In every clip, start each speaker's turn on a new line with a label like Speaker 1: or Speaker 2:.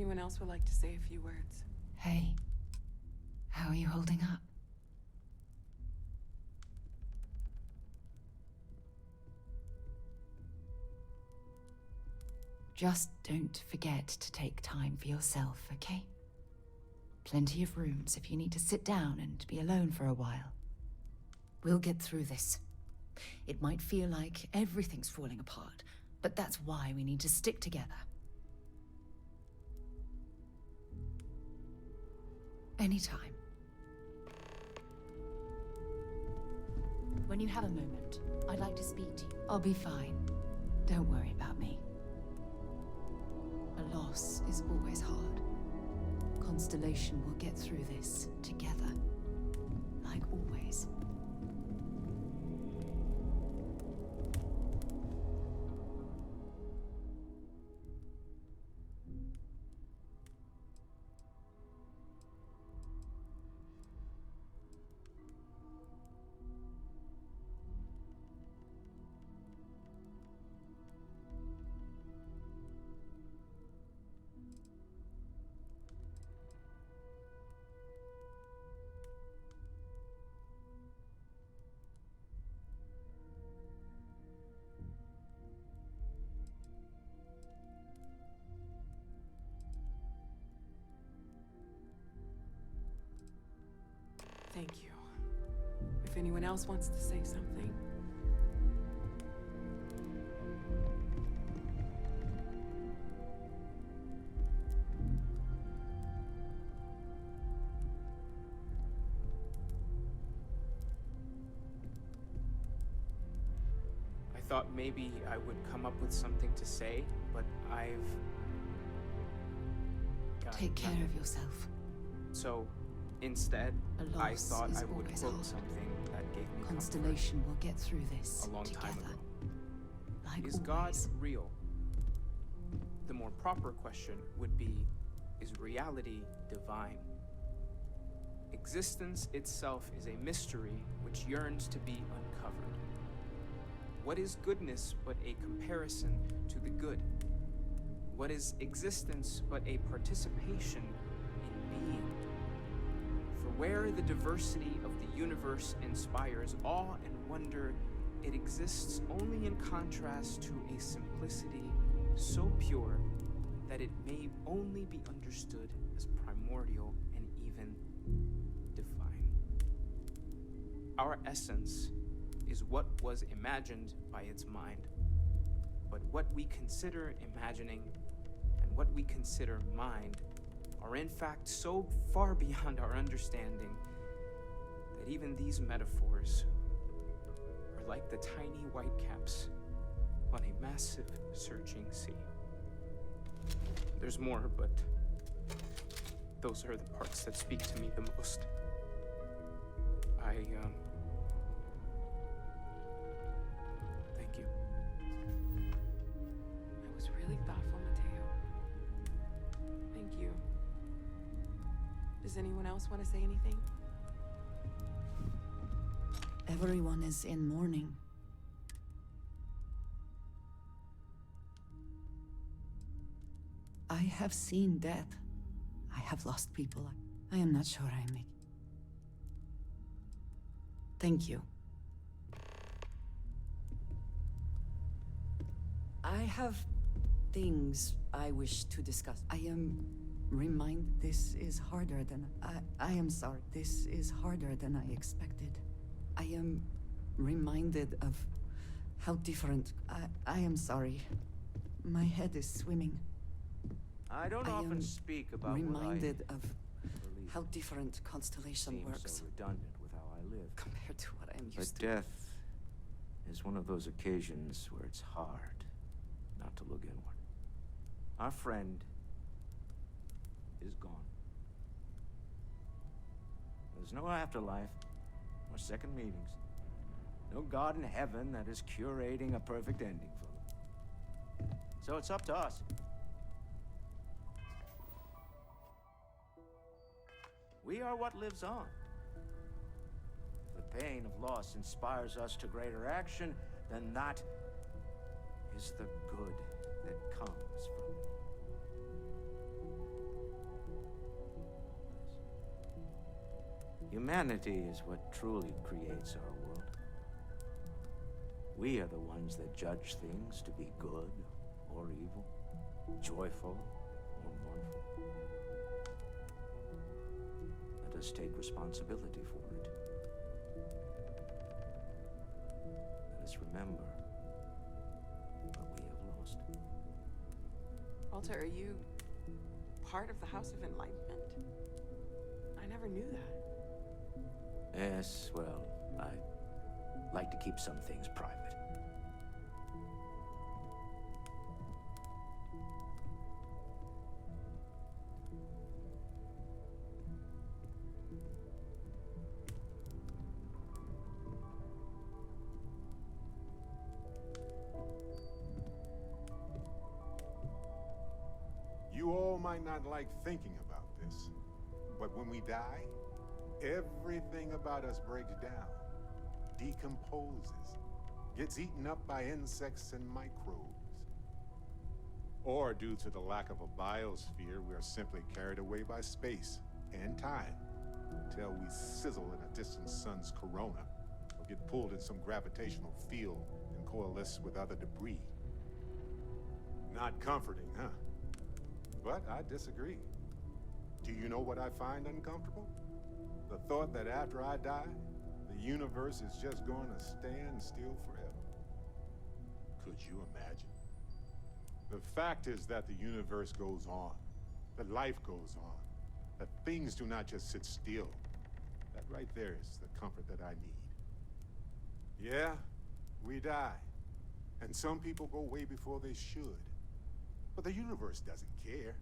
Speaker 1: anyone else would like to say a few words.
Speaker 2: Hey, how are you holding up? Just don't forget to take time for yourself, okay? Plenty of rooms if you need to sit down and be alone for a while. We'll get through this. It might feel like everything's falling apart, but that's why we need to stick together. Anytime. When you have a moment, I'd like to speak to you. I'll be fine. Don't worry about me. A loss is always hard. Constellation will get through this together, like always.
Speaker 1: Thank you. If anyone else wants to say something.
Speaker 3: I thought maybe I would come up with something to say, but I've got
Speaker 2: Take care
Speaker 3: nothing.
Speaker 2: of yourself.
Speaker 3: So, instead,
Speaker 2: A
Speaker 3: I
Speaker 2: loss
Speaker 3: thought
Speaker 2: is
Speaker 3: I would
Speaker 2: always
Speaker 3: quote
Speaker 2: hard.
Speaker 3: something that gave me
Speaker 2: Constellation will get through this
Speaker 3: comfort a long time
Speaker 2: together,
Speaker 3: ago.
Speaker 2: like
Speaker 3: Is God
Speaker 2: always.
Speaker 3: real? The more proper question would be, is reality divine? Existence itself is a mystery which yearns to be uncovered. What is goodness but a comparison to the good? What is existence but a participation in being? For where the diversity of the universe inspires awe and wonder, it exists only in contrast to a simplicity so pure that it may only be understood as primordial and even divine. Our essence is what was imagined by its mind, but what we consider imagining and what we consider mind are in fact so far beyond our understanding that even these metaphors are like the tiny white caps on a massive searching sea. There's more, but those are the parts that speak to me the most. Thank you.
Speaker 1: That was really thoughtful, Mateo. Thank you. Does anyone else want to say anything?
Speaker 2: Everyone is in mourning. I have seen death. I have lost people. I am not sure I make. Thank you. I have things I wish to discuss. I am reminded this is harder than I am sorry. This is harder than I expected. I am reminded of how different. I am sorry. My head is swimming.
Speaker 4: I don't often speak about
Speaker 2: reminded
Speaker 4: what I
Speaker 2: of
Speaker 4: believe.
Speaker 2: how different Constellation
Speaker 4: Seems
Speaker 2: works
Speaker 4: so redundant with how I live.
Speaker 2: compared to what I'm
Speaker 4: But
Speaker 2: used to.
Speaker 4: death is one of those occasions where it's hard not to look inward. Our friend is gone. There's no afterlife, or second meetings. No God in heaven that is curating a perfect ending for them. So it's up to us. We are what lives on. The pain of loss inspires us to greater action, then that is the good that comes from it. Humanity is what truly creates our world. We are the ones that judge things to be good or evil, joyful or mournful. Let us take responsibility for it. Let us remember what we have lost.
Speaker 1: Walter, are you part of the House of Enlightenment? I never knew that.
Speaker 4: Yes, well, I like to keep some things private.
Speaker 5: You all might not like thinking about this, but when we die, everything about us breaks down, decomposes, gets eaten up by insects and microbes. Or due to the lack of a biosphere, we are simply carried away by space and time until we sizzle in a distant sun's corona or get pulled in some gravitational field and coalesce with other debris. Not comforting, huh? But I disagree. Do you know what I find uncomfortable? The thought that after I die, the universe is just going to stand still forever. Could you imagine? The fact is that the universe goes on, that life goes on, that things do not just sit still. That right there is the comfort that I need. Yeah, we die. And some people go way before they should. But the universe doesn't care.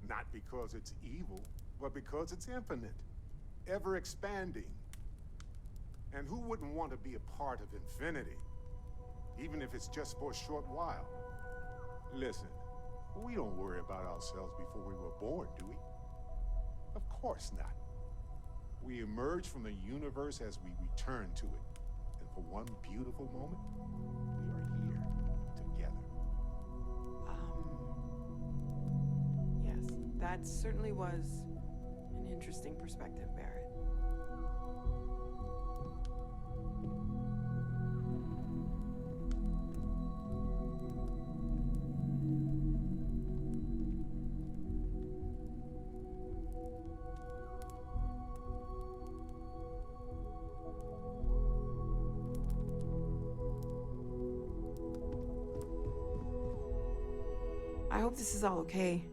Speaker 5: Not because it's evil, but because it's infinite, ever expanding. And who wouldn't want to be a part of infinity? Even if it's just for a short while. Listen, we don't worry about ourselves before we were born, do we? Of course not. We emerge from the universe as we return to it. And for one beautiful moment, we are here together.
Speaker 1: Yes, that certainly was an interesting perspective, Barrett. I hope this is all okay.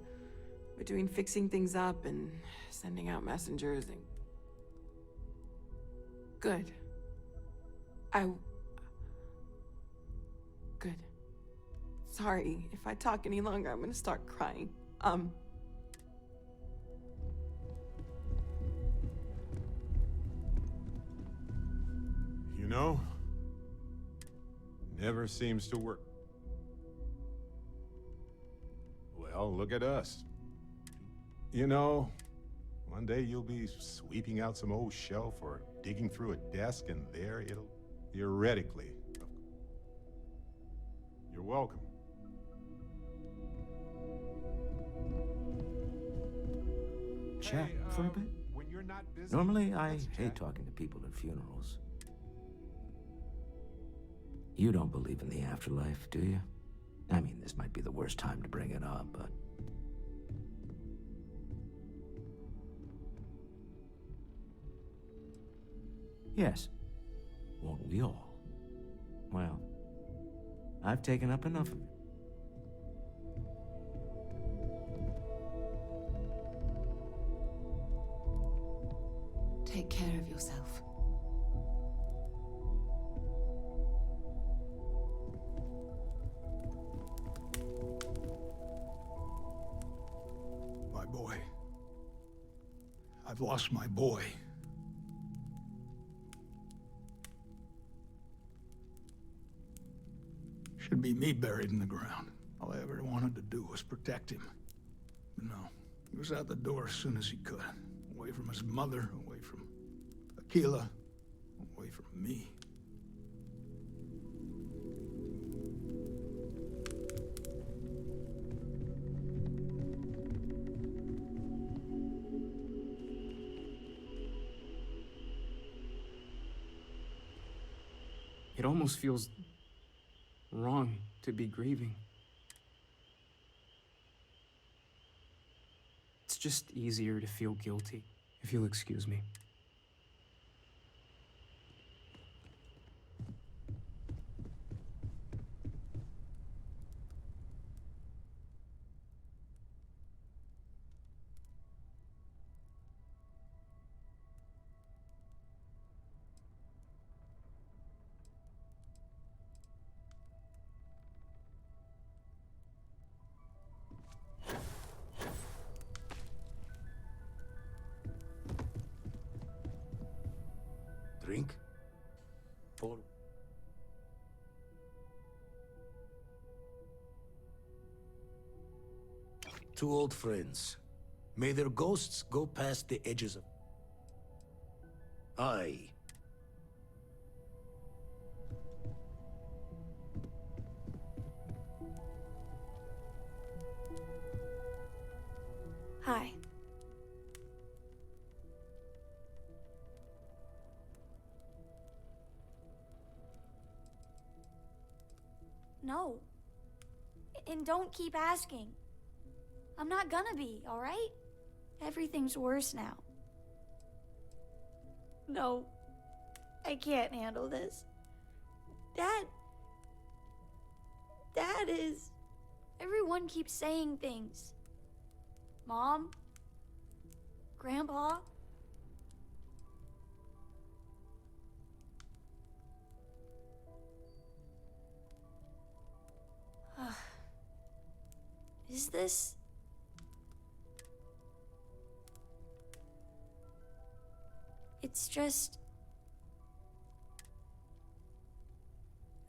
Speaker 1: Between fixing things up and sending out messengers and... Good. Good. Sorry, if I talk any longer, I'm gonna start crying.
Speaker 5: You know, never seems to work. Well, look at us. You know, one day you'll be sweeping out some old shelf or digging through a desk, and there it'll, theoretically. You're welcome.
Speaker 4: Chat for a bit?
Speaker 5: When you're not busy,
Speaker 4: Normally, I
Speaker 5: let's
Speaker 4: hate
Speaker 5: chat.
Speaker 4: talking to people at funerals. You don't believe in the afterlife, do you? I mean, this might be the worst time to bring it up, but... Yes. Won't we all? Well, I've taken up enough of it.
Speaker 2: Take care of yourself.
Speaker 6: My boy. I've lost my boy. Should be me buried in the ground. All I ever wanted to do was protect him. But no, he was out the door as soon as he could. Away from his mother, away from Aquila, away from me.
Speaker 3: It almost feels wrong to be grieving. It's just easier to feel guilty, if you'll excuse me.
Speaker 7: Drink? Or... Two old friends. May their ghosts go past the edges of... Aye.
Speaker 8: Hi. No. And don't keep asking. I'm not gonna be, alright? Everything's worse now. No. I can't handle this. Dad is... Everyone keeps saying things. Mom? Grandpa? Is this... It's just...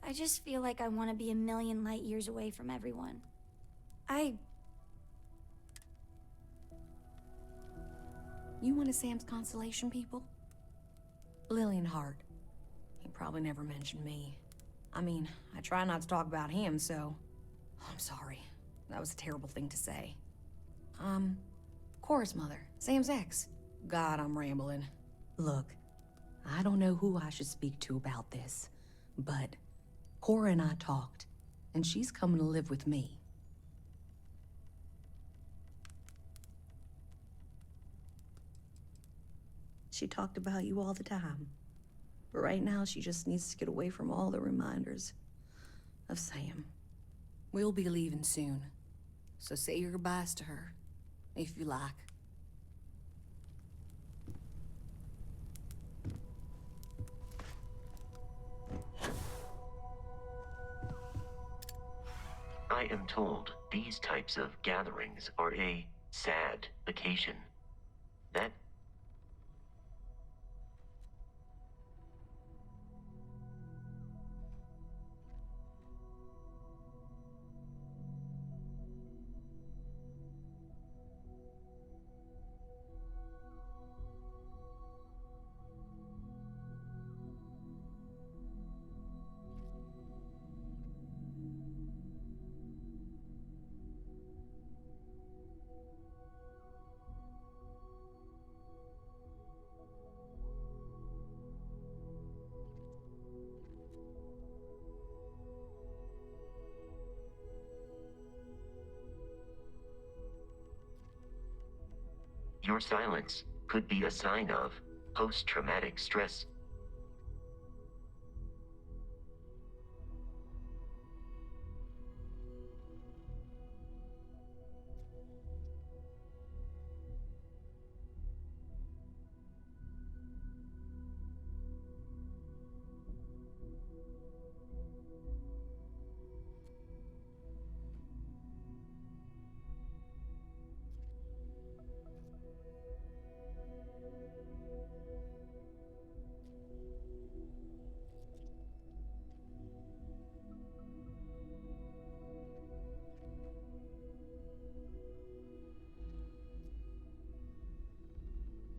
Speaker 8: I just feel like I want to be a million light years away from everyone.
Speaker 9: You one of Sam's consolation people? Lillian Hart. He probably never mentioned me. I mean, I try not to talk about him, so... I'm sorry. That was a terrible thing to say. Cora's mother, Sam's ex. God, I'm rambling. Look, I don't know who I should speak to about this, but Cora and I talked, and she's coming to live with me. She talked about you all the time. But right now, she just needs to get away from all the reminders of Sam. We'll be leaving soon, so say your goodbyes to her, if you like.
Speaker 10: I am told these types of gatherings are a sad occasion. That your silence could be a sign of post-traumatic stress.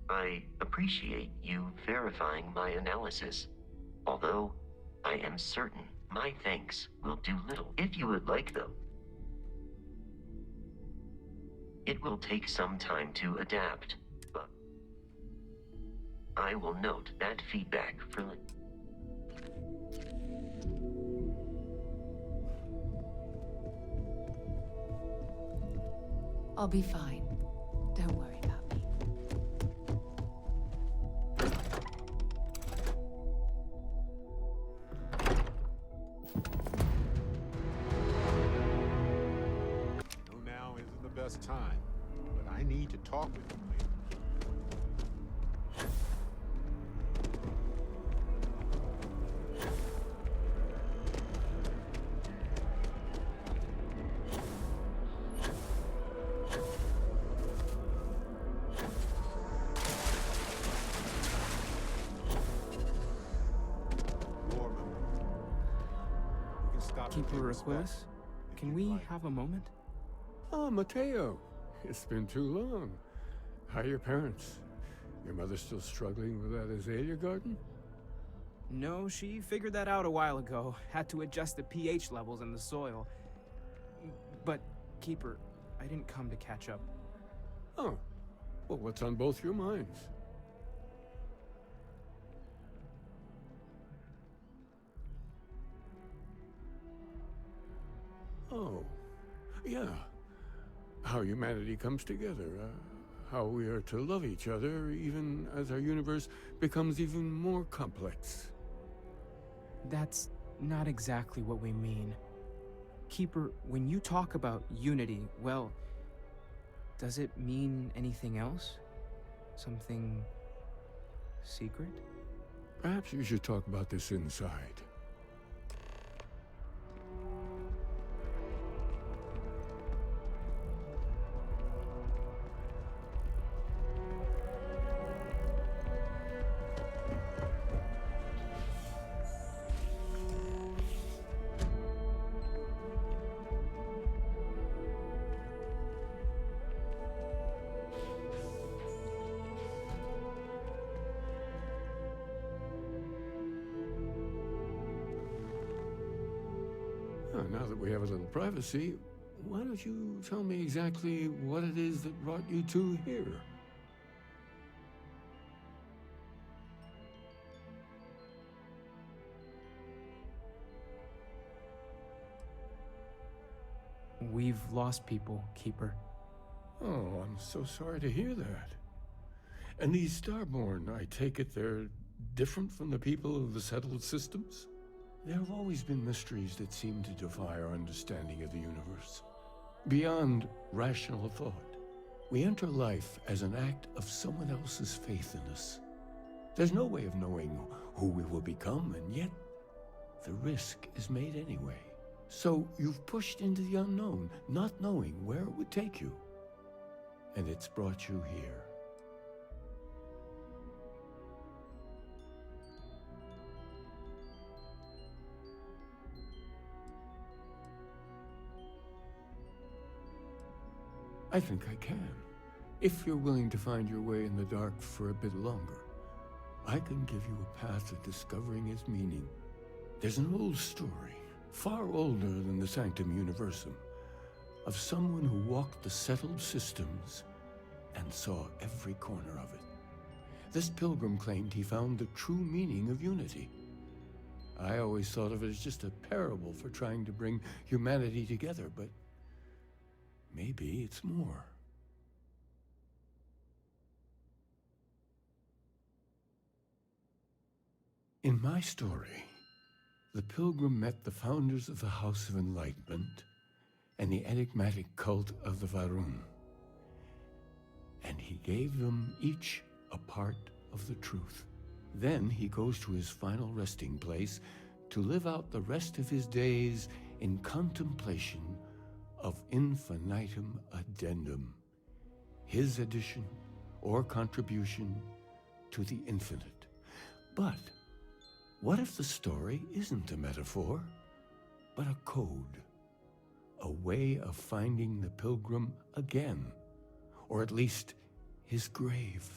Speaker 10: I appreciate you verifying my analysis, although I am certain my thanks will do little. If you would like, though, it will take some time to adapt, but I will note that feedback for
Speaker 2: I'll be fine. Don't worry about me.
Speaker 5: I know now isn't the best time, but I need to talk with you later. War member. We can stop and pay
Speaker 3: Keeper
Speaker 5: respect,
Speaker 3: Aquilus,
Speaker 5: if
Speaker 3: can
Speaker 5: you'd
Speaker 3: we
Speaker 5: like.
Speaker 3: have a moment?
Speaker 11: Oh, Mateo. It's been too long. How are your parents? Your mother still struggling with that azalea garden?
Speaker 3: No, she figured that out a while ago. Had to adjust the pH levels in the soil. But, Keeper, I didn't come to catch up.
Speaker 11: Oh. Well, what's on both your minds? Oh. Yeah. How humanity comes together. How we are to love each other even as our universe becomes even more complex.
Speaker 3: That's not exactly what we mean. Keeper, when you talk about unity, well, does it mean anything else? Something secret?
Speaker 11: Perhaps you should talk about this inside. Now that we have a little privacy, why don't you tell me exactly what it is that brought you two here?
Speaker 3: We've lost people, Keeper.
Speaker 11: Oh, I'm so sorry to hear that. And these Starborn, I take it they're different from the people of the settled systems? There have always been mysteries that seem to defy our understanding of the universe. Beyond rational thought, we enter life as an act of someone else's faith in us. There's no way of knowing who we will become, and yet the risk is made anyway. So you've pushed into the unknown, not knowing where it would take you. And it's brought you here. I think I can. If you're willing to find your way in the dark for a bit longer, I can give you a path to discovering its meaning. There's an old story, far older than the Sanctum Universum, of someone who walked the settled systems and saw every corner of it. This pilgrim claimed he found the true meaning of unity. I always thought of it as just a parable for trying to bring humanity together, but maybe it's more. In my story, the pilgrim met the founders of the House of Enlightenment and the enigmatic cult of the Varun. And he gave them each a part of the truth. Then he goes to his final resting place to live out the rest of his days in contemplation of infinitum addendum, his addition or contribution to the infinite. But what if the story isn't a metaphor, but a code? A way of finding the pilgrim again, or at least his grave.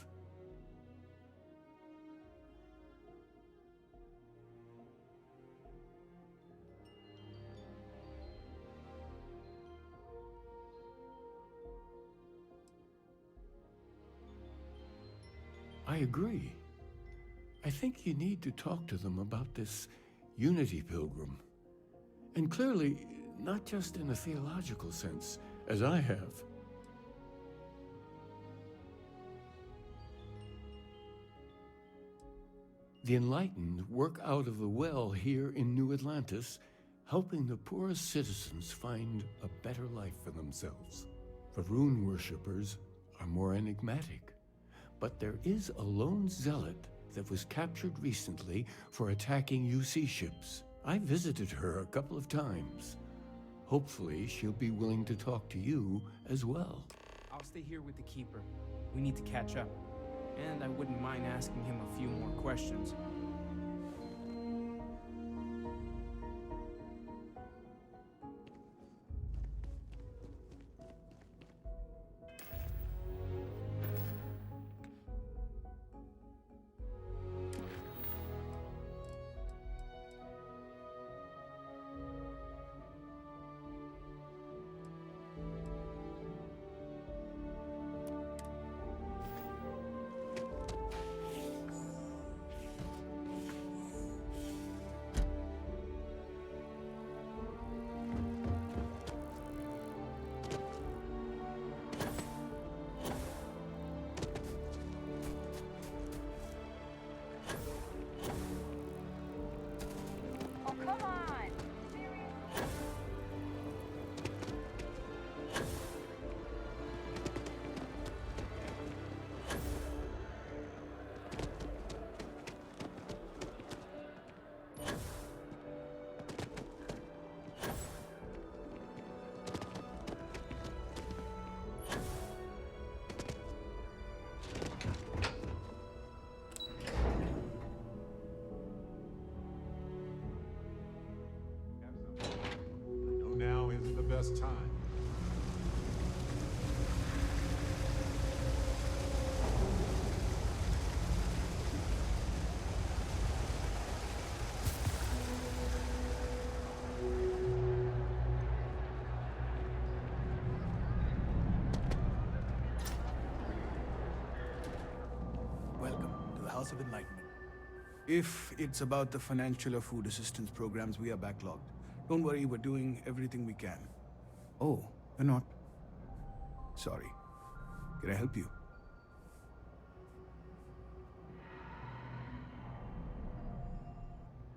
Speaker 11: I agree. I think you need to talk to them about this Unity Pilgrim. And clearly, not just in a theological sense, as I have. The enlightened work out of the well here in New Atlantis, helping the poorest citizens find a better life for themselves. Varun worshippers are more enigmatic, but there is a lone zealot that was captured recently for attacking UC ships. I visited her a couple of times. Hopefully, she'll be willing to talk to you as well.
Speaker 3: I'll stay here with the Keeper. We need to catch up. And I wouldn't mind asking him a few more questions.
Speaker 5: Now isn't the best time.
Speaker 6: Welcome to the House of Enlightenment. If it's about the financial or food assistance programs, we are backlogged. Don't worry, we're doing everything we can. Oh, we're not. Sorry. Can I help you?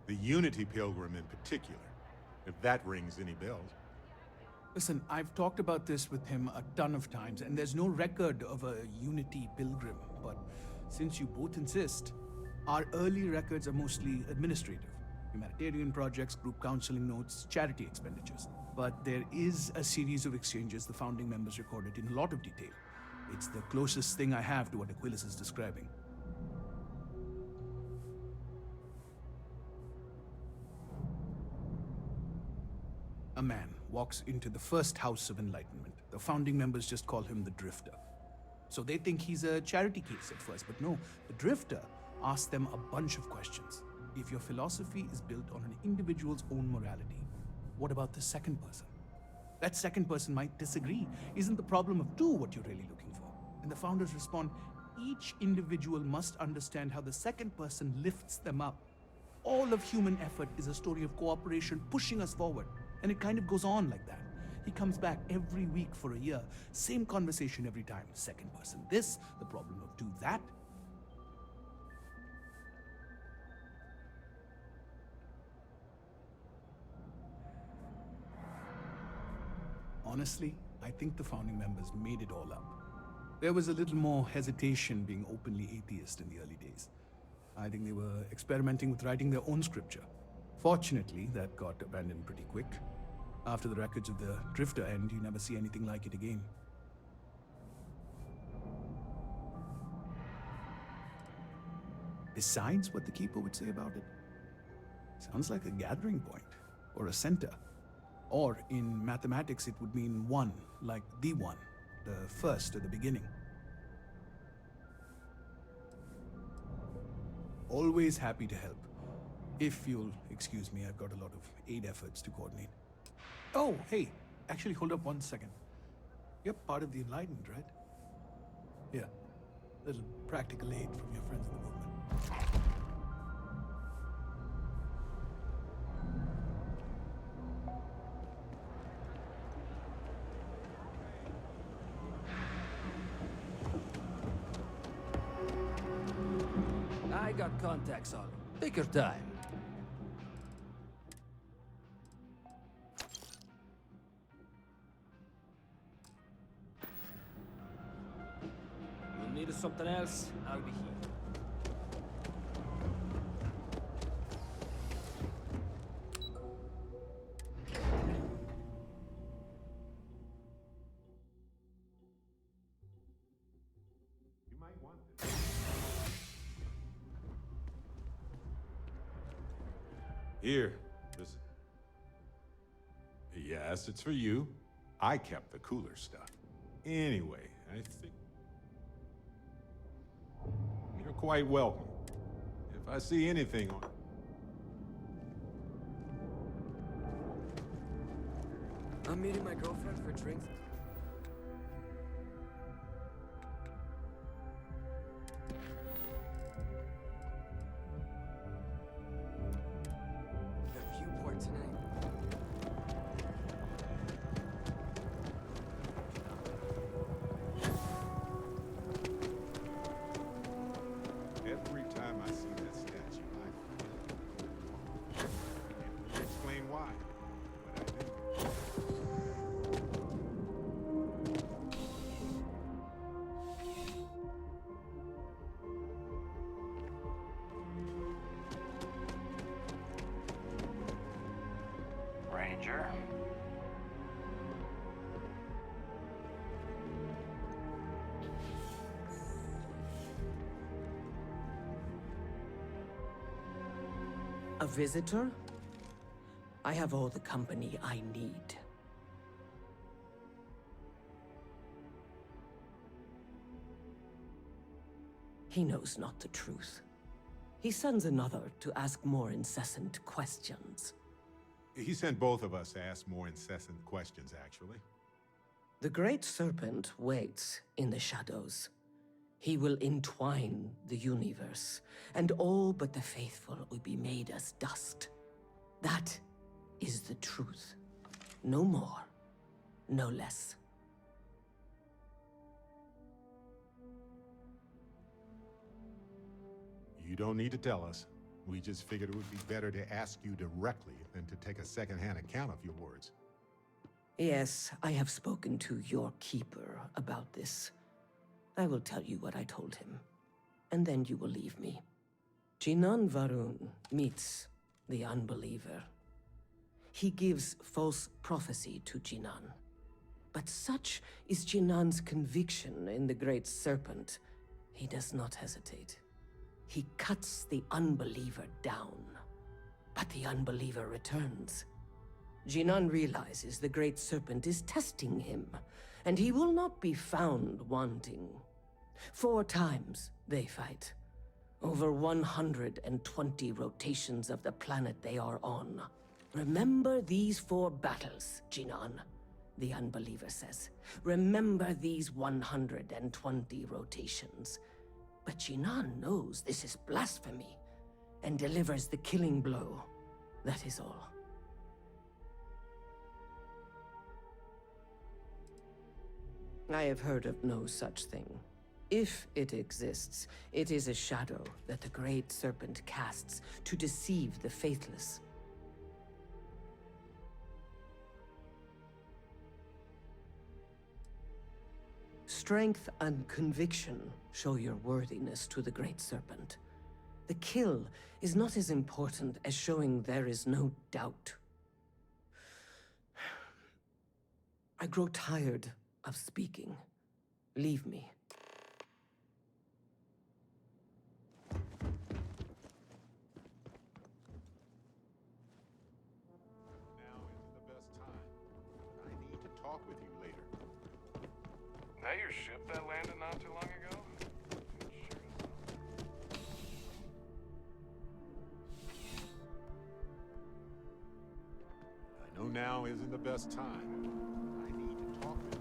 Speaker 5: The Unity Pilgrim in particular, if that rings any bells.
Speaker 6: Listen, I've talked about this with him a ton of times, and there's no record of a Unity Pilgrim. But since you both insist, our early records are mostly administrative. Humanitarian projects, group counseling notes, charity expenditures. But there is a series of exchanges the founding members recorded in a lot of detail. It's the closest thing I have to what Aquilus is describing. A man walks into the first House of Enlightenment. The founding members just call him the Drifter. So they think he's a charity case at first, but no, the Drifter asks them a bunch of questions. If your philosophy is built on an individual's own morality, what about the second person? That second person might disagree. Isn't the problem of two what you're really looking for? And the founders respond, each individual must understand how the second person lifts them up. All of human effort is a story of cooperation pushing us forward. And it kind of goes on like that. He comes back every week for a year. Same conversation every time. Second person this, the problem of two that. Honestly, I think the founding members made it all up. There was a little more hesitation being openly atheist in the early days. I think they were experimenting with writing their own scripture. Fortunately, that got abandoned pretty quick. After the records of the Drifter end, you never see anything like it again. Besides what the Keeper would say about it, sounds like a gathering point, or a center. Or in mathematics, it would mean one, like the one, the first at the beginning. Always happy to help. If you'll excuse me, I've got a lot of aid efforts to coordinate. Oh, hey, actually hold up 1 second. You're part of the Enlightened, right? Yeah, little practical aid from your friends in the movement.
Speaker 12: I got contacts on him.
Speaker 7: Take your time. You need something else? I'll be here.
Speaker 5: You might want this. Here, this. Yes, it's for you. I kept the cooler stuff. Anyway, I think you're quite welcome. If I see anything on.
Speaker 12: I'm meeting my girlfriend for drinks. The viewport tonight.
Speaker 5: Every time I see that statue, I can't explain why, but I do.
Speaker 4: Ranger?
Speaker 12: A visitor? I have all the company I need. He knows not the truth. He sends another to ask more incessant questions.
Speaker 5: He sent both of us to ask more incessant questions, actually.
Speaker 12: The Great Serpent waits in the shadows. He will entwine the universe, and all but the faithful will be made as dust. That is the truth. No more, no less.
Speaker 5: You don't need to tell us. We just figured it would be better to ask you directly than to take a second-hand account of your words.
Speaker 12: Yes, I have spoken to your keeper about this. I will tell you what I told him, and then you will leave me. Jinan Varun meets the unbeliever. He gives false prophecy to Jinan. But such is Jinan's conviction in the Great Serpent, he does not hesitate. He cuts the unbeliever down, but the unbeliever returns. Jinan realizes the Great Serpent is testing him, and he will not be found wanting. 4 times they fight. Over 120 rotations of the planet they are on. Remember these 4 battles, Jinan, the unbeliever says. Remember these 120 rotations. But Jinan knows this is blasphemy, and delivers the killing blow. That is all. I have heard of no such thing. If it exists, it is a shadow that the Great Serpent casts to deceive the faithless. Strength and conviction show your worthiness to the Great Serpent. The kill is not as important as showing there is no doubt. I grow tired of speaking. Leave me.
Speaker 5: Now isn't the best time. I need to talk with you later.
Speaker 13: That your ship that landed not too long ago?
Speaker 5: I know now isn't the best time. I need to talk with you.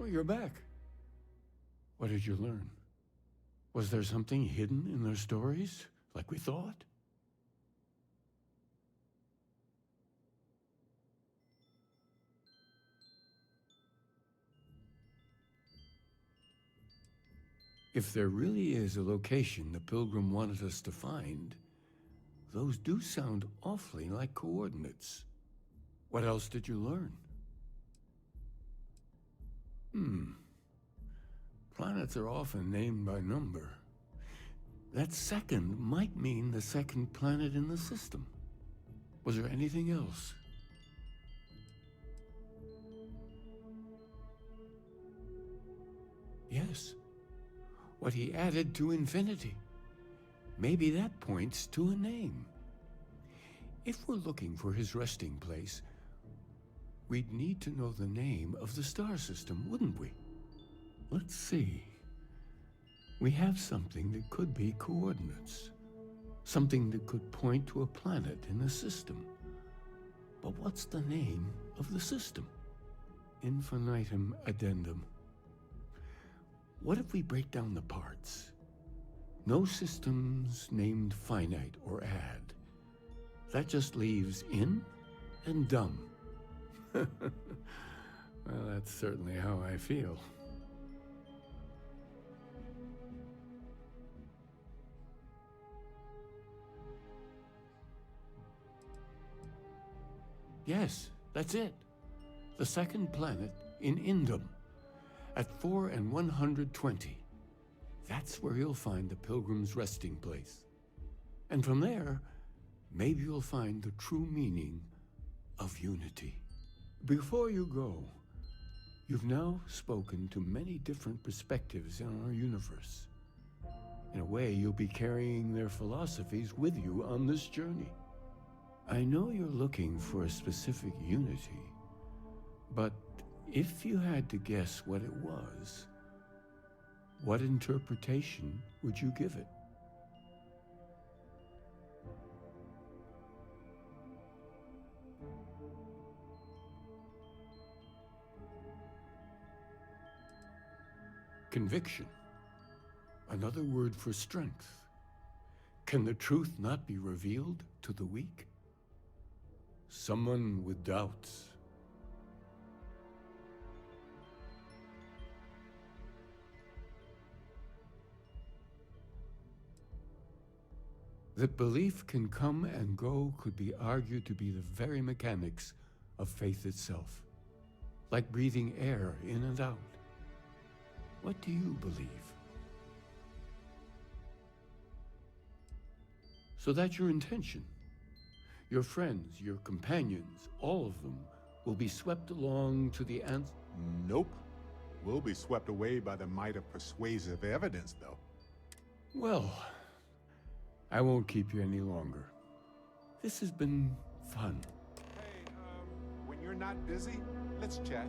Speaker 11: you're back. What did you learn? Was there something hidden in their stories, like we thought? If there really is a location the Pilgrim wanted us to find, those do sound awfully like coordinates. What else did you learn? Planets are often named by number. That second might mean the second planet in the system. Was there anything else? Yes. What he added to infinity. Maybe that points to a name. If we're looking for his resting place, we'd need to know the name of the star system, wouldn't we? Let's see. We have something that could be coordinates. Something that could point to a planet in the system. But what's the name of the system? Infinitum addendum. What if we break down the parts? No systems named finite or add. That just leaves in and dumb. Well, that's certainly how I feel. Yes, that's it. The second planet in Indum, at 4 and 120. That's where you'll find the Pilgrim's resting place. And from there, maybe you'll find the true meaning of unity. Before you go, you've now spoken to many different perspectives in our universe. In a way, you'll be carrying their philosophies with you on this journey. I know you're looking for a specific unity, but if you had to guess what it was, what interpretation would you give it? Conviction. Another word for strength. Can the truth not be revealed to the weak? Someone with doubts. That belief can come and go could be argued to be the very mechanics of faith itself, like breathing air in and out. What do you believe? So that's your intention. Your friends, your companions, all of them will be swept along to the answer.
Speaker 5: Nope. We'll be swept away by the might of persuasive evidence, though.
Speaker 11: Well, I won't keep you any longer. This has been fun.
Speaker 5: Hey, when you're not busy, let's chat.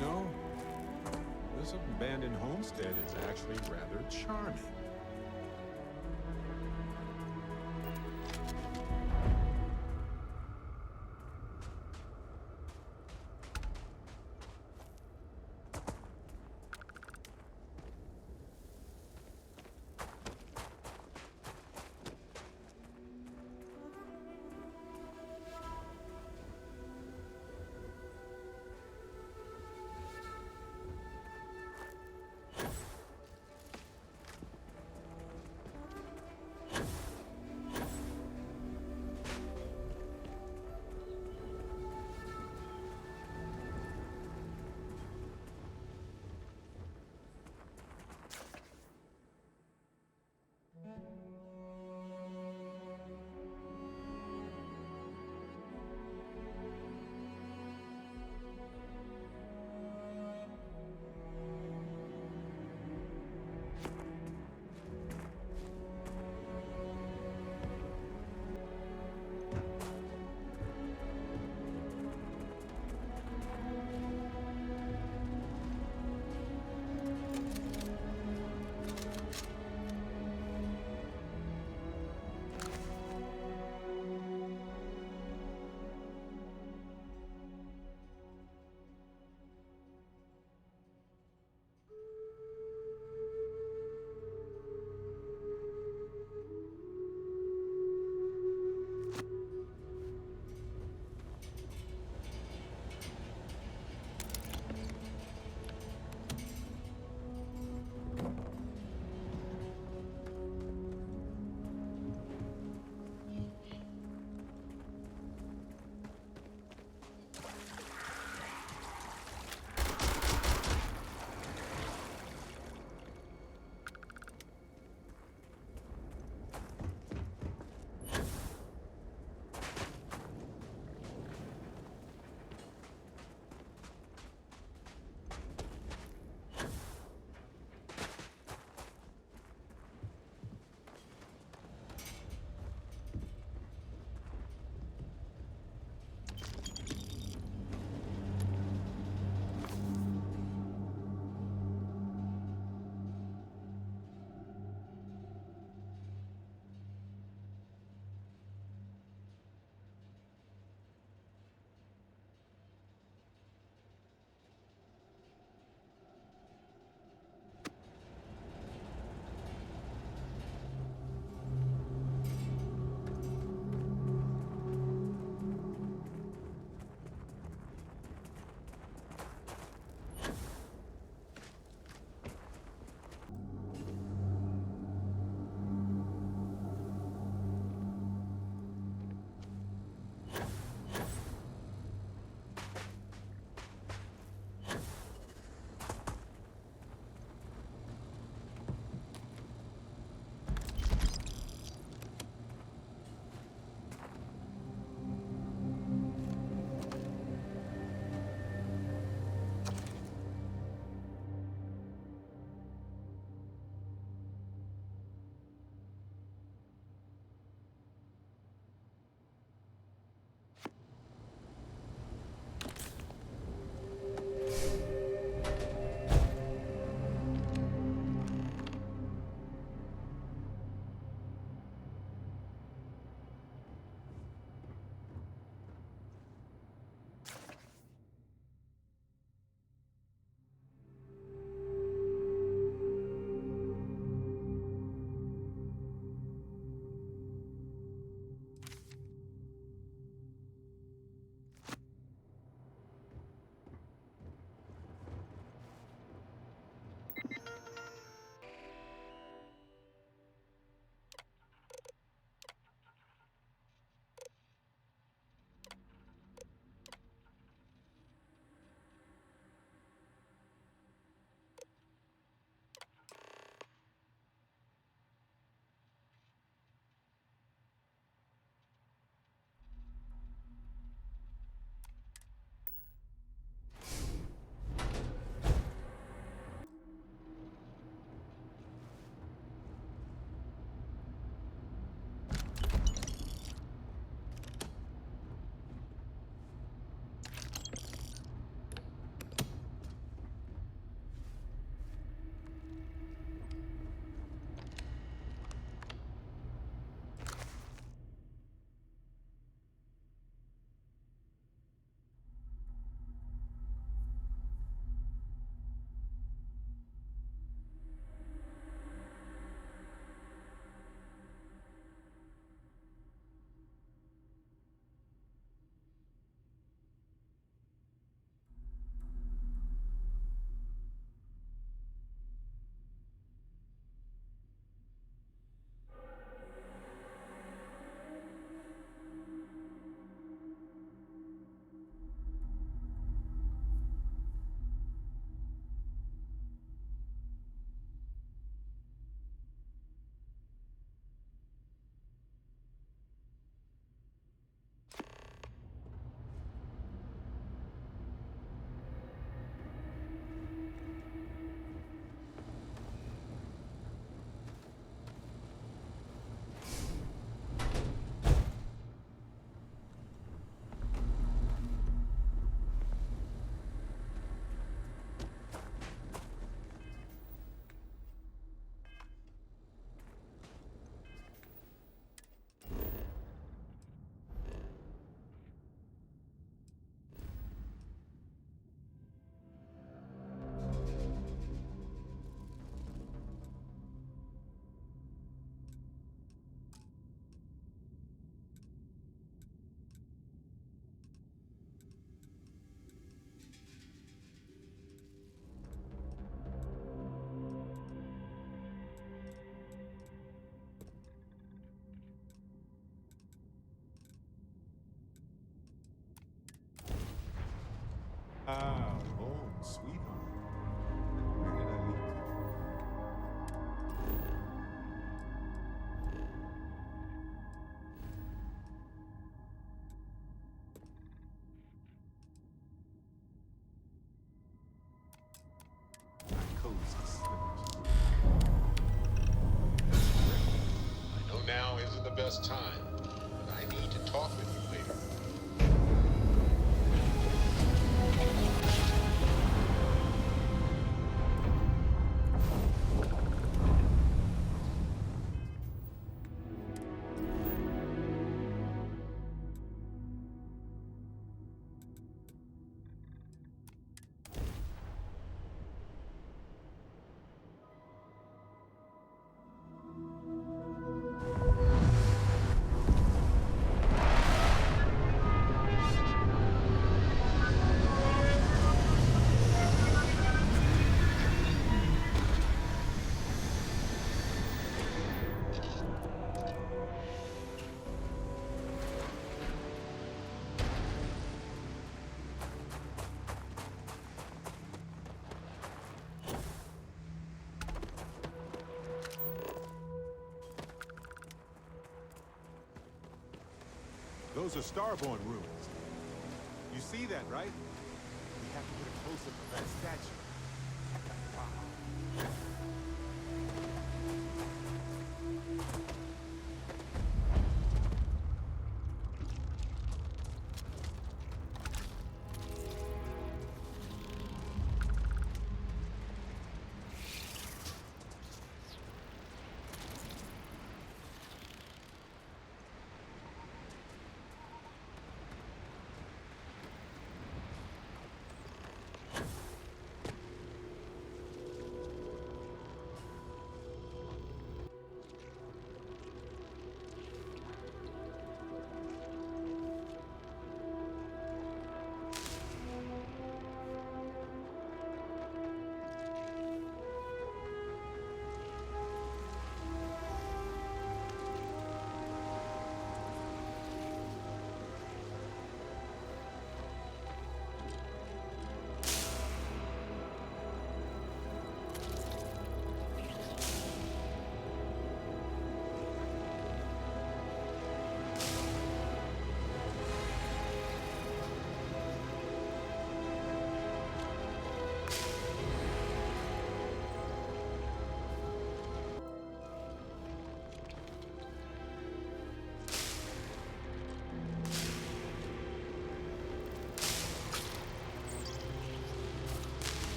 Speaker 5: know, this abandoned homestead is actually rather charming. best time, but I need to talk with you later. Those are Starborn ruins. You see that, right? We have to get a close-up of that statue. Wow.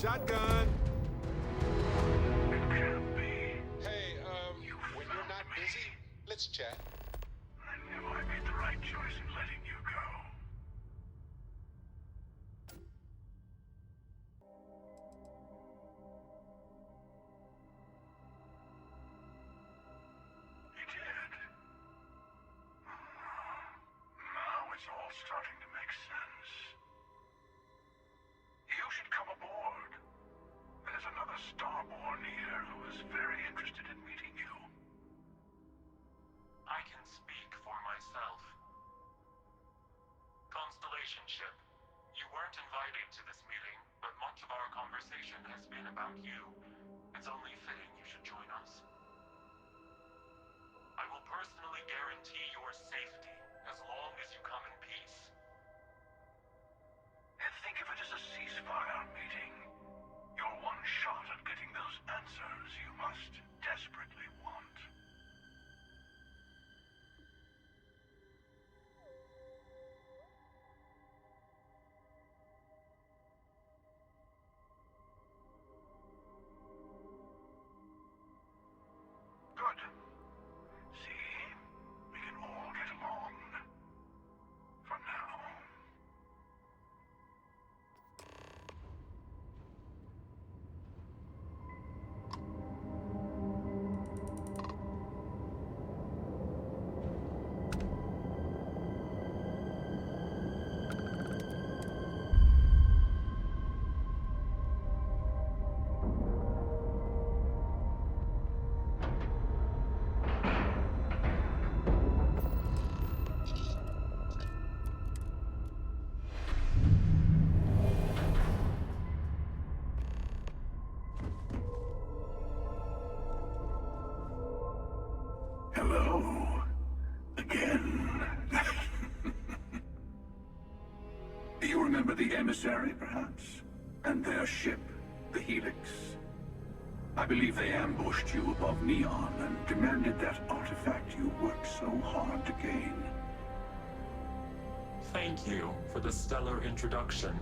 Speaker 5: Shotgun!
Speaker 13: It can't be.
Speaker 5: Hey, when you're not busy, let's chat.
Speaker 13: I knew I made the right choice in letting you go. You did. Now it's all starting to make sense. You should come aboard. There's another Starborn here who is very interested in meeting you.
Speaker 14: I can speak for myself. Constellation ship, you weren't invited to this meeting, but much of our conversation has been about you. It's only fitting you should join us. I will personally guarantee your safety as long as you come in peace.
Speaker 13: And think of it as a ceasefire meeting. Hello. Again. Do you remember the emissary, perhaps? And their ship, the Helix? I believe they ambushed you above Neon and demanded that artifact you worked so hard to gain.
Speaker 14: Thank you for the stellar introduction.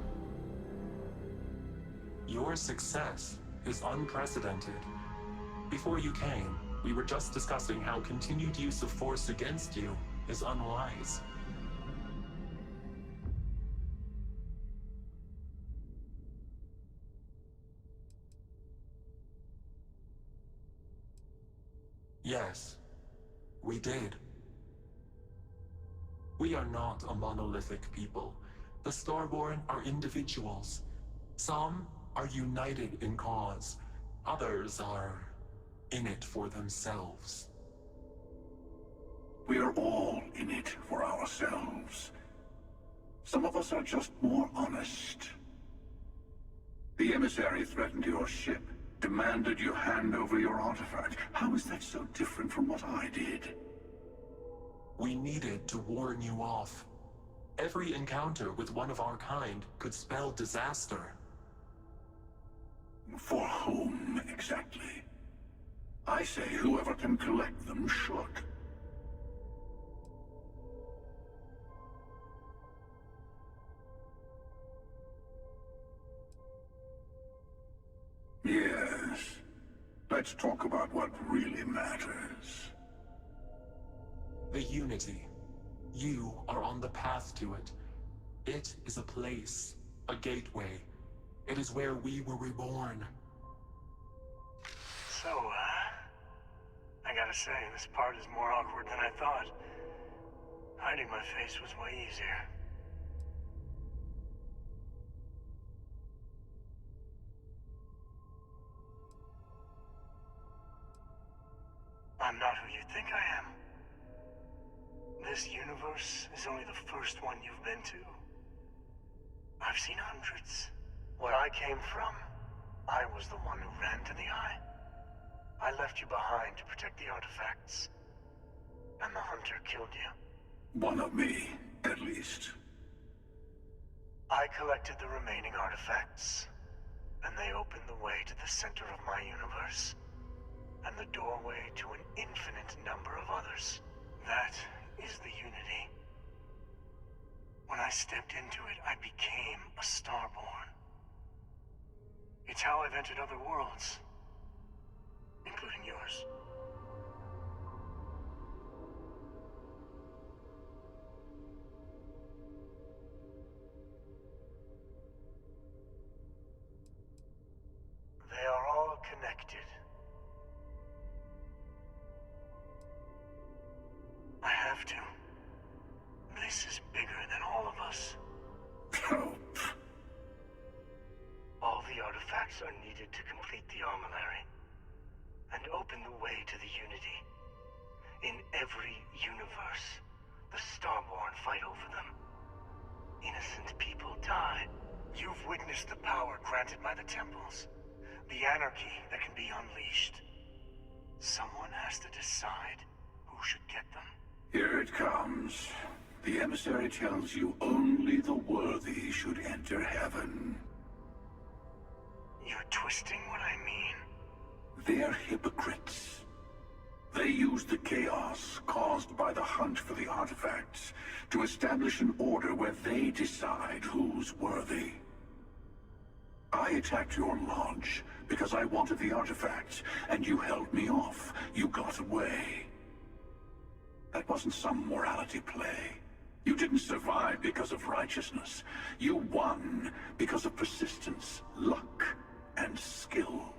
Speaker 14: Your success is unprecedented. Before you came, we were just discussing how continued use of force against you is unwise. Yes, we did. We are not a monolithic people. The Starborn are individuals. Some are united in cause. Others are in it for themselves.
Speaker 13: We are all in it for ourselves. Some of us are just more honest. The emissary threatened your ship, demanded you hand over your artifact. How is that so different from what I did?
Speaker 14: We needed to warn you off. Every encounter with one of our kind could spell disaster.
Speaker 13: For whom, exactly? I say whoever can collect them should. Yes. Let's talk about what really matters.
Speaker 14: The Unity. You are on the path to it. It is a place, a gateway. It is where we were reborn.
Speaker 15: So, I gotta say, this part is more awkward than I thought. Hiding my face was way easier. I'm not who you think I am. This universe is only the first one you've been to. I've seen hundreds. Where I came from, I was the one who ran to the Eye. I left you behind to protect the artifacts. And the Hunter killed you.
Speaker 13: One of me, at least.
Speaker 15: I collected the remaining artifacts, and they opened the way to the center of my universe, and the doorway to an infinite number of others. That is the Unity. When I stepped into it, I became a Starborn. It's how I've entered other worlds, including yours. They are all connected. I have to. This is bigger than all of us. All the artifacts are needed to complete the armillary and open the way to the Unity. In every universe, the Starborn fight over them. Innocent people die. You've witnessed the power granted by the temples, the anarchy that can be unleashed. Someone has to decide who should get them.
Speaker 13: Here it comes. The emissary tells you only the worthy should enter heaven.
Speaker 15: You're twisting what I mean.
Speaker 13: They're hypocrites. They use the chaos caused by the hunt for the artifacts to establish an order where they decide who's worthy. I attacked your launch because I wanted the artifacts, and you held me off. You got away. That wasn't some morality play. You didn't survive because of righteousness. You won because of persistence, luck, and skill.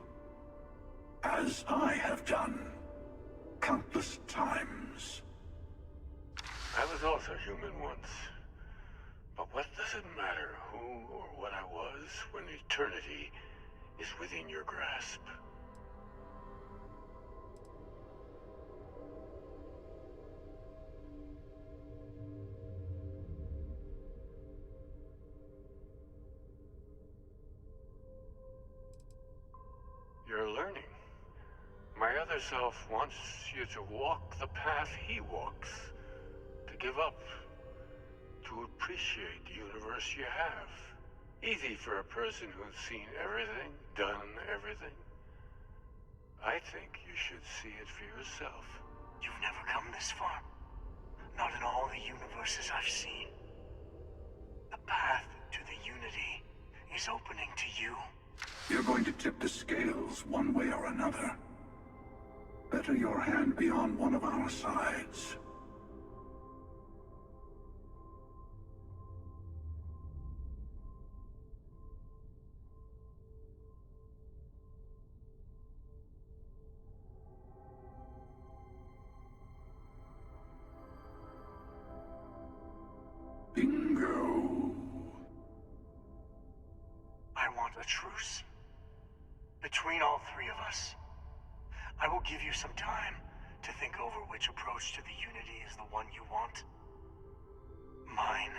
Speaker 13: As I have done countless times.
Speaker 15: I was also human once. But what does it matter who or what I was when eternity is within your grasp? You're learning. My other
Speaker 13: other self wants you to walk the path he walks. To give up. To appreciate the universe you have. Easy for a person who's seen everything, done everything. I think you should see it for yourself.
Speaker 15: You've never come this far. Not in all the universes I've seen. The path to the Unity is opening to you.
Speaker 13: You're going to tip the scales one way or another. Better your hand be on one of our sides. Bingo.
Speaker 15: I want a truce. Between all three of us. I will give you some time to think over which approach to the Unity is the one you want. Mine.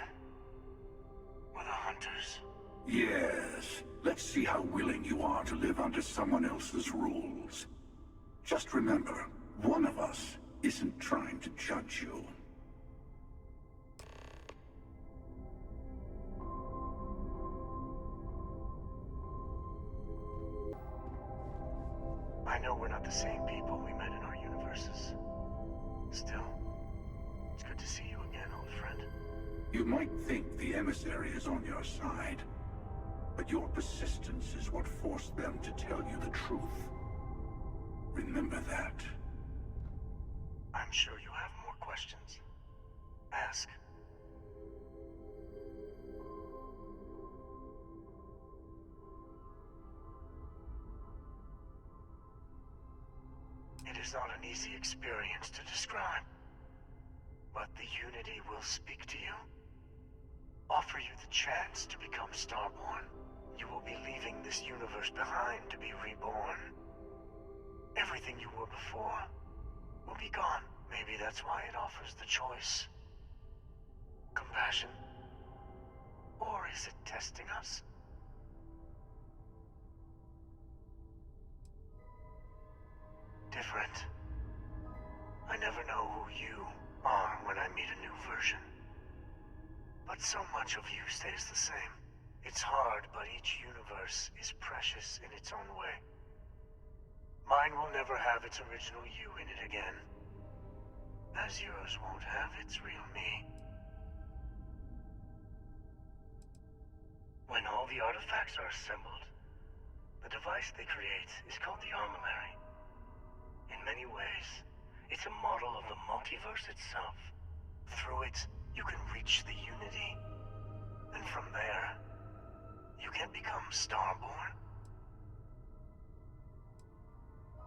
Speaker 15: Or the Hunters.
Speaker 13: Yes. Let's see how willing you are to live under someone else's rules. Just remember, one of us isn't trying to judge you.
Speaker 15: I know we're not the same people we met in our universes. Still, it's good to see you again, old friend.
Speaker 13: You might think the emissary is on your side, but your persistence is what forced them to tell you the truth. Remember that.
Speaker 15: I'm sure you have more questions. Ask. It is not an easy experience to describe, but the Unity will speak to you. Offer you the chance to become Starborn. You will be leaving this universe behind to be reborn. Everything you were before will be gone. Maybe that's why it offers the choice. Compassion? Or is it testing us? Different. I never know who you are when I meet a new version. But so much of you stays the same. It's hard, but each universe is precious in its own way. Mine will never have its original you in it again. As yours won't have its real me. When all the artifacts are assembled, the device they create is called the Armillary. In many ways, it's a model of the multiverse itself. Through it, you can reach the Unity. And from there, you can become Starborn.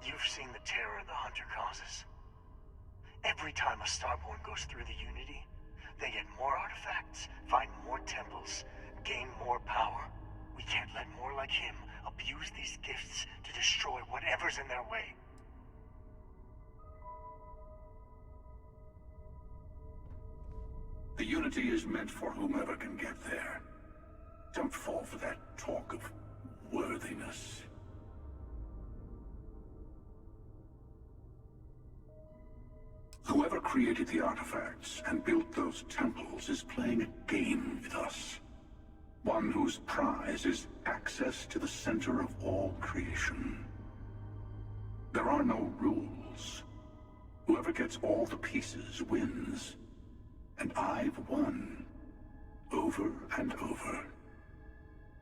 Speaker 15: You've seen the terror the Hunter causes. Every time a Starborn goes through the Unity, they get more artifacts, find more temples, gain more power. We can't let more like him abuse these gifts to destroy whatever's in their way.
Speaker 13: The Unity is meant for whomever can get there. Don't fall for that talk of worthiness. Whoever created the artifacts and built those temples is playing a game with us. One whose prize is access to the center of all creation. There are no rules. Whoever gets all the pieces wins. And I've won. Over and over.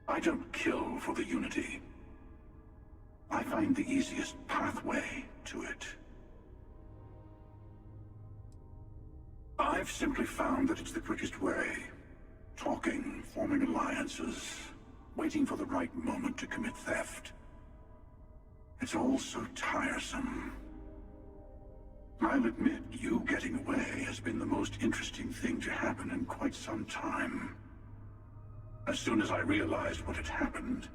Speaker 13: I don't kill for the Unity. I find the easiest pathway to it. I've simply found that it's the quickest way. Talking, forming alliances, waiting for the right moment to commit theft. It's all so tiresome. I'll admit, you getting away has been the most interesting thing to happen in quite some time. As soon as I realized what had happened,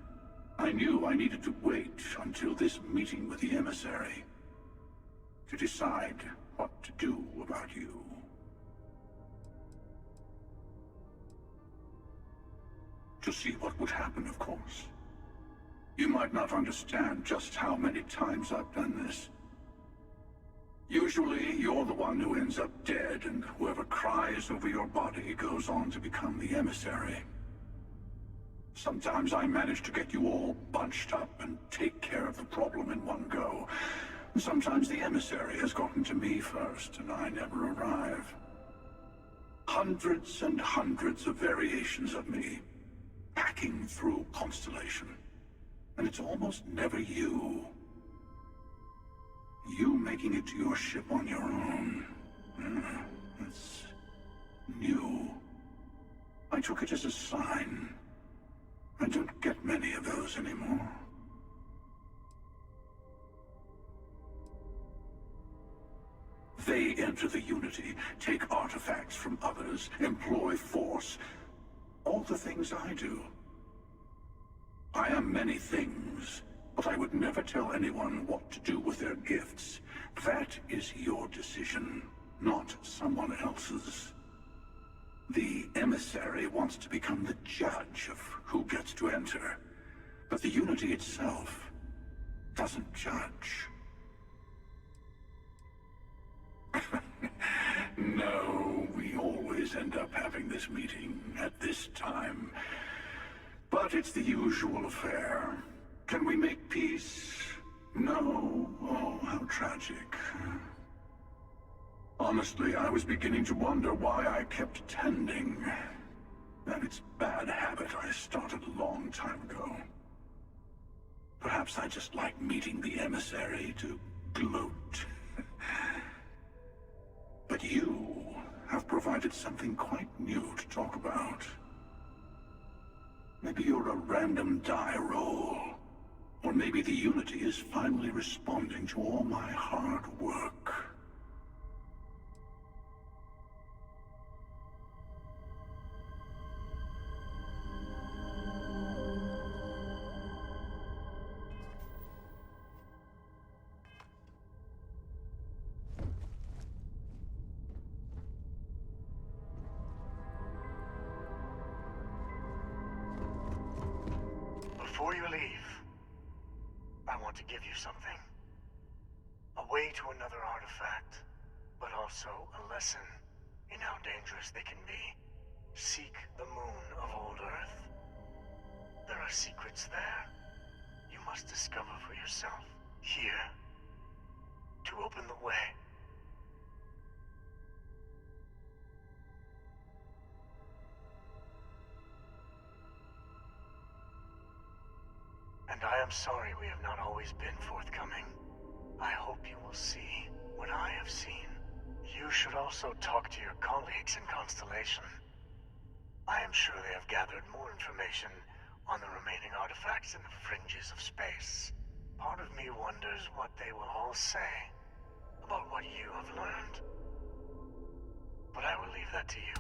Speaker 13: I knew I needed to wait until this meeting with the emissary to decide what to do about you. To see what would happen, of course. You might not understand just how many times I've done this. Usually, you're the one who ends up dead, and whoever cries over your body goes on to become the emissary. Sometimes I manage to get you all bunched up and take care of the problem in one go. Sometimes the emissary has gotten to me first, and I never arrive. Hundreds and hundreds of variations of me, hacking through Constellation. And it's almost never you. You making it to your ship on your own. It's new. I took it as a sign. I don't get many of those anymore. They enter the Unity, take artifacts from others, employ force. All the things I do. I am many things, but I would never tell anyone what to do with their gifts. That is your decision, not someone else's. The emissary wants to become the judge of who gets to enter, but the Unity itself doesn't judge. No, we always end up having this meeting at this time. But it's the usual affair. Can we make peace? No. Oh, how tragic. Honestly, I was beginning to wonder why I kept tending. That it's a bad habit I started a long time ago. Perhaps I just like meeting the emissary to gloat. But you have provided something quite new to talk about. Maybe you're a random die roll. Or maybe the Unity is finally responding to all my hard work.
Speaker 15: Before you leave, I want to give you something. A way to another artifact, but also a lesson in how dangerous they can be. Seek the moon of old Earth. There are secrets there you must discover for yourself. Here, to open the way. And I am sorry we have not always been forthcoming. I hope you will see what I have seen. You should also talk to your colleagues in Constellation. I am sure they have gathered more information on the remaining artifacts in the fringes of space. Part of me wonders what they will all say about what you have learned. But I will leave that to you.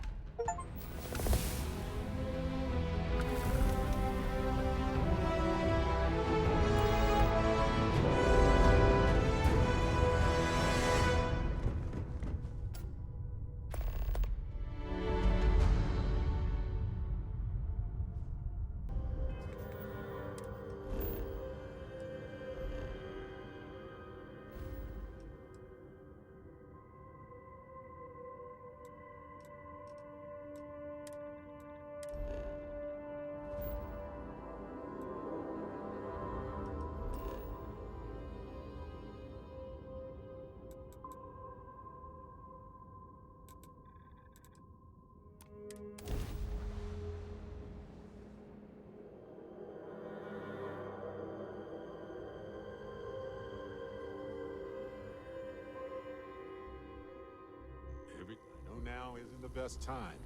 Speaker 5: I know now isn't the best time.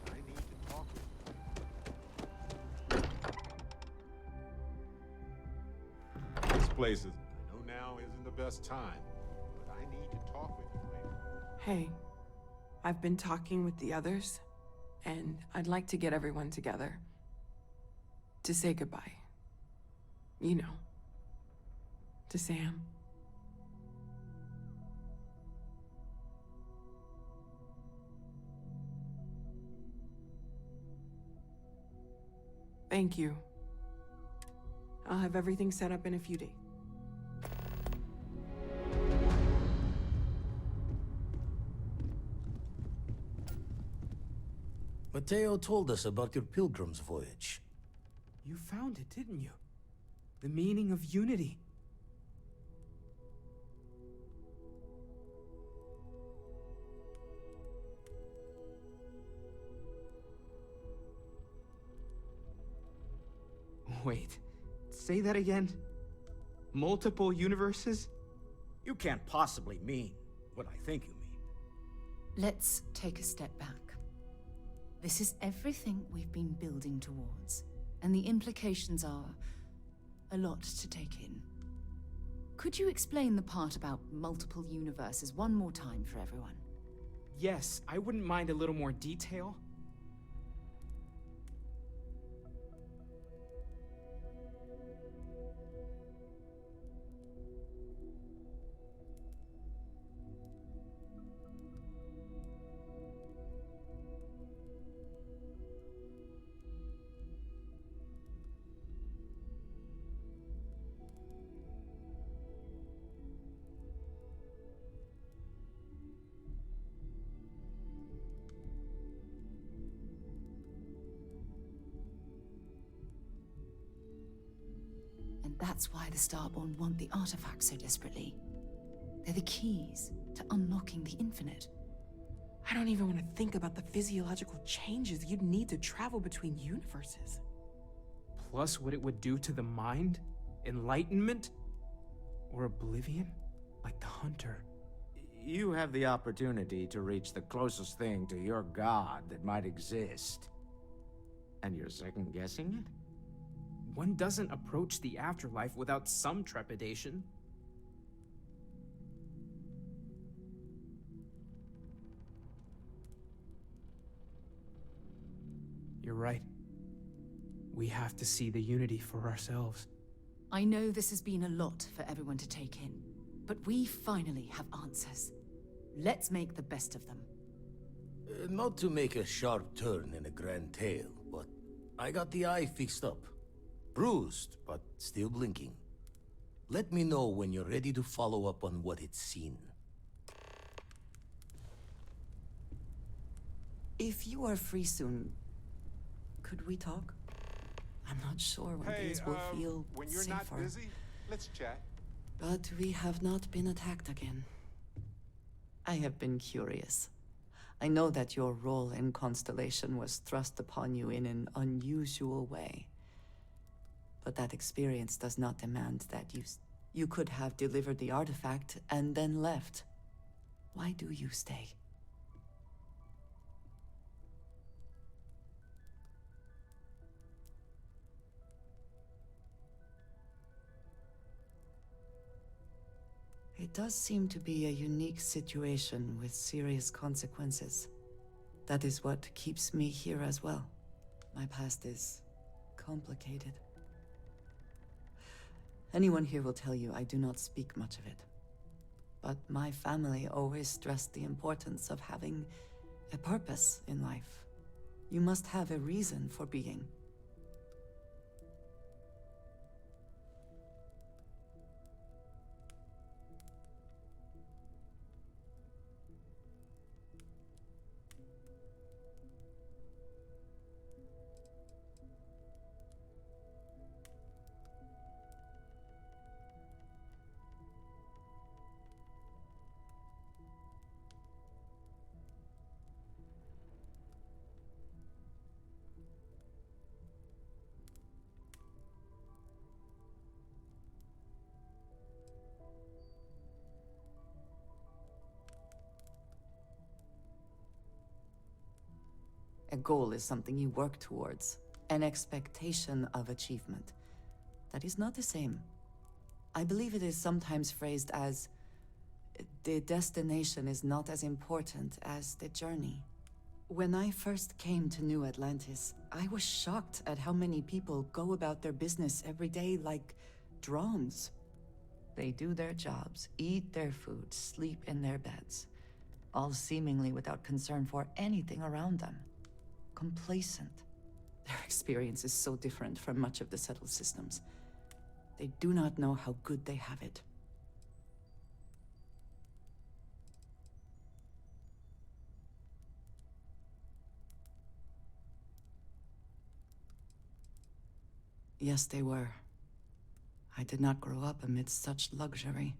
Speaker 5: I need to talk with you. This place is... I know now isn't the best time, but I need to talk with you later.
Speaker 1: Hey, I've been talking with the others, and I'd like to get everyone together. To say goodbye. You know. To Sam. Thank you. I'll have everything set up in a few days.
Speaker 7: Mateo told us about your pilgrim's voyage.
Speaker 3: You found it, didn't you? The meaning of unity. Wait, say that again? Multiple universes?
Speaker 4: You can't possibly mean what I think you mean.
Speaker 2: Let's take a step back. This is everything we've been building towards, and the implications are a lot to take in. Could you explain the part about multiple universes one more time for everyone?
Speaker 3: Yes, I wouldn't mind a little more detail.
Speaker 2: And that's why the Starborn want the artifacts so desperately. They're the keys to unlocking the infinite.
Speaker 1: I don't even want to think about the physiological changes you'd need to travel between universes.
Speaker 3: Plus what it would do to the mind? Enlightenment? Or oblivion? Like the Hunter.
Speaker 4: You have the opportunity to reach the closest thing to your god that might exist. And you're second-guessing it?
Speaker 3: One doesn't approach the afterlife without some trepidation. You're right. We have to see the unity for ourselves.
Speaker 2: I know this has been a lot for everyone to take in, but we finally have answers. Let's make the best of them.
Speaker 7: Not to make a sharp turn in a grand tale, but I got the eye fixed up. Bruised, but still blinking. Let me know when you're ready to follow up on what it's seen.
Speaker 2: If you are free soon, could we talk? I'm not sure when things will feel
Speaker 5: when you're
Speaker 2: safer.
Speaker 5: not busy, let's chat.
Speaker 2: But we have not been attacked again. I have been curious. I know that your role in Constellation was thrust upon you in an unusual way. But that experience does not demand that you could have delivered the artifact and then left. Why do you stay? It does seem to be a unique situation with serious consequences. That is what keeps me here as well. My past is complicated. Anyone here will tell you I do not speak much of it. But my family always stressed the importance of having a purpose in life. You must have a reason for being. A goal is something you work towards, an expectation of achievement. That is not the same. I believe it is sometimes phrased as, the destination is not as important as the journey. When I first came to New Atlantis, I was shocked at how many people go about their business every day like drones. They do their jobs, eat their food, sleep in their beds, all seemingly without concern for anything around them. Complacent. Their experience is so different from much of the settled systems. They do not know how good they have it. Yes, they were. I did not grow up amidst such luxury.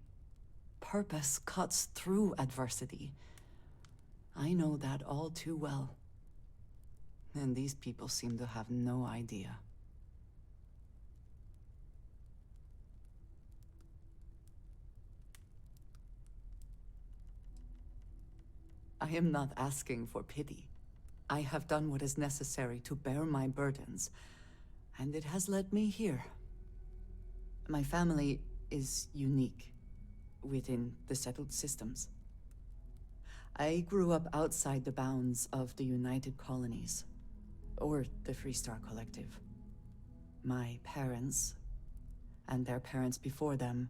Speaker 2: Purpose cuts through adversity. I know that all too well. And these people seem to have no idea. I am not asking for pity. I have done what is necessary to bear my burdens, and it has led me here. My family is unique within the settled systems. I grew up outside the bounds of the United Colonies, or the Freestar Collective. My parents, and their parents before them,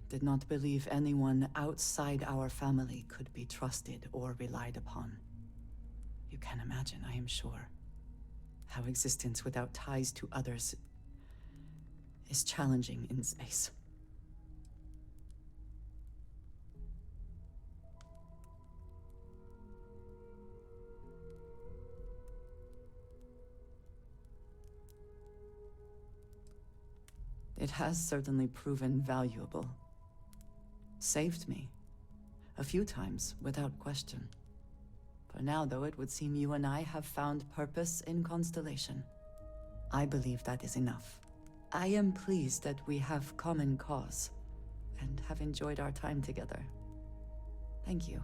Speaker 2: did not believe anyone outside our family could be trusted or relied upon. You can imagine, I am sure, how existence without ties to others is challenging in space. It has certainly proven valuable. Saved me. A few times, without question. For now, though, it would seem you and I have found purpose in Constellation. I believe that is enough. I am pleased that we have common cause, and have enjoyed our time together. Thank you.